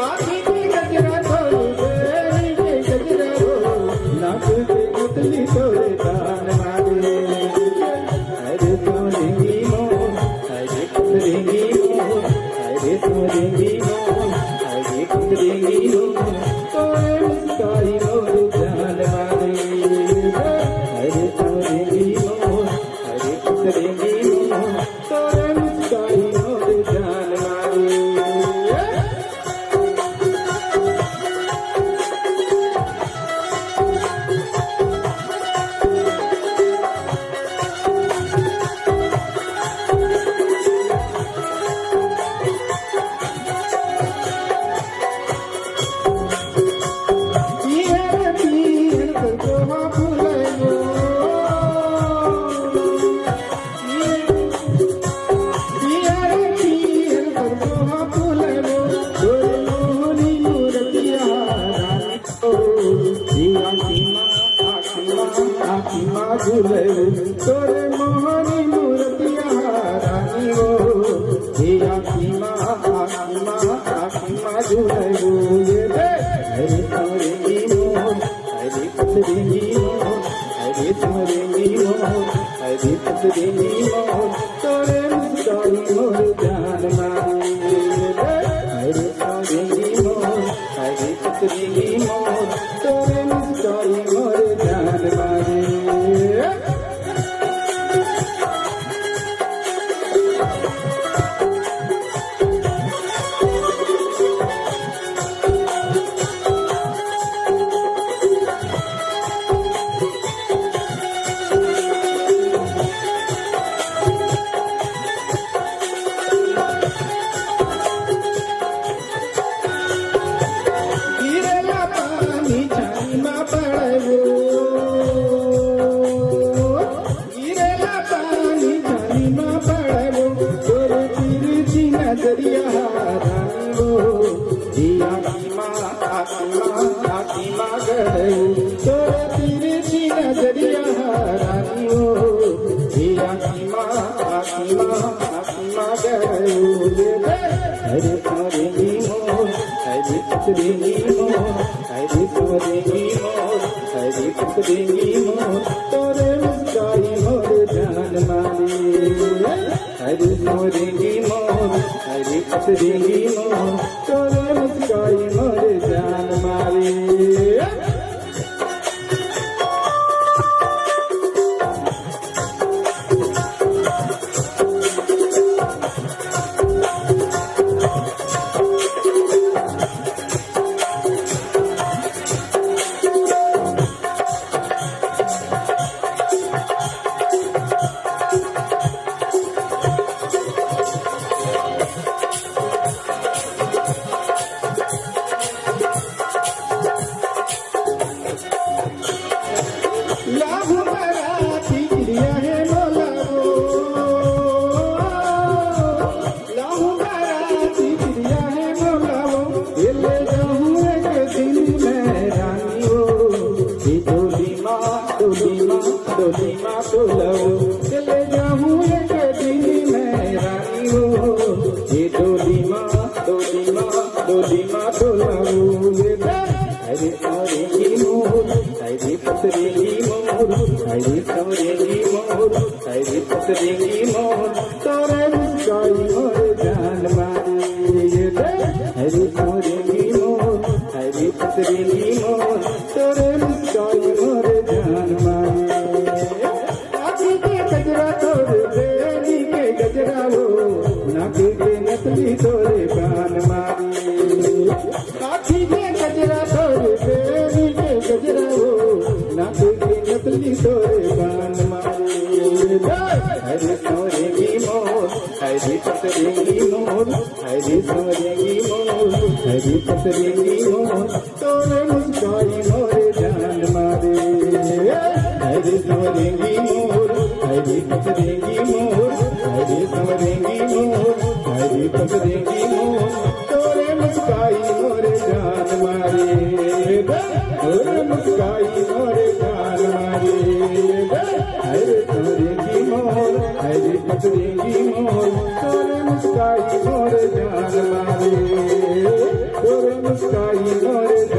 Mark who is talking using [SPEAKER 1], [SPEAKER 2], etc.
[SPEAKER 1] आँखी के गजरा तोरे बेनी के गजरा हो नाक के नकली तोरे कान मारे अरे तोरेंगी मोर अरे कुतरेंगी मोर अरे तोरेंगी मोर अरे कुतरेंगी मोर तोरे मुस्काई मोर जान मारे अरे तोरेंगी मोर अरे कुतरेंगी मोर तोरे मुस्काई मोर जान मारे तोरे मोहनी मूर्तिया रानी हो हे आखिमा झूलो ये अरे तोरेंगी मोर अरे कुतरेंगी मोर अरे तोरेंगी मोर अरे कुतरेंगी मोर तोरे मुस्काई मोर जान मारे अरे तोरेंगी मोर अरे कुतरेंगी मोर तोरे मुस्काई मोर जान मारे नजरिया रानी हो आखिमा गड़ू तोरे तिरछी नजरिया रानी हो आखिमा गड़ू अरे तोरेंगी मोर अरे कुतरेंगी मोर अरे तोरेंगी मोर अरे कुतरेंगी मोर तोरे मुस्काई मोर जान मारे अरे तोरेंगी मोर अरे कुतरेंगी मोर तोरे मुस्काई मोर जान मारे डोलीमा डोलवो चले जाऊँ एक दिन मैं रानी हो ये डोलीमा डोलवो ये अरे तोरेंगी मोर अरे पतरेंगी मोर अरे तोरेंगी मोर अरे पतरेंगी मोर तोरे मुस्काई मोर जान मारे अरे तोरेंगी मोर अरे पतरेंगी मोर तोरे मुस्काई मोर जान मारे नकली तोरे कान मारे काठी के गजरा तोरे बेनी के गजरा हो नाक के नकली तोरे कान मारे अरे तोरेंगी मोर अरे पतरेंगी मोर अरे तोरेंगी मोर अरे पतरेंगी मोर तोरे मुस्काई मोर जान मारे अरे तोरेंगी मोर अरे पतरेंगी मोर अरे तोरेंगी मोर अरे पतरेंगी मोर तोरे मुस्काई मोर जान मारे तोरे मुस्काई मोर जान मारे अरे तोरेंगी मोर अरे पतरेंगी मोर तोरे मुस्काई मोर जान मारे तोरे मुस्काई मोरे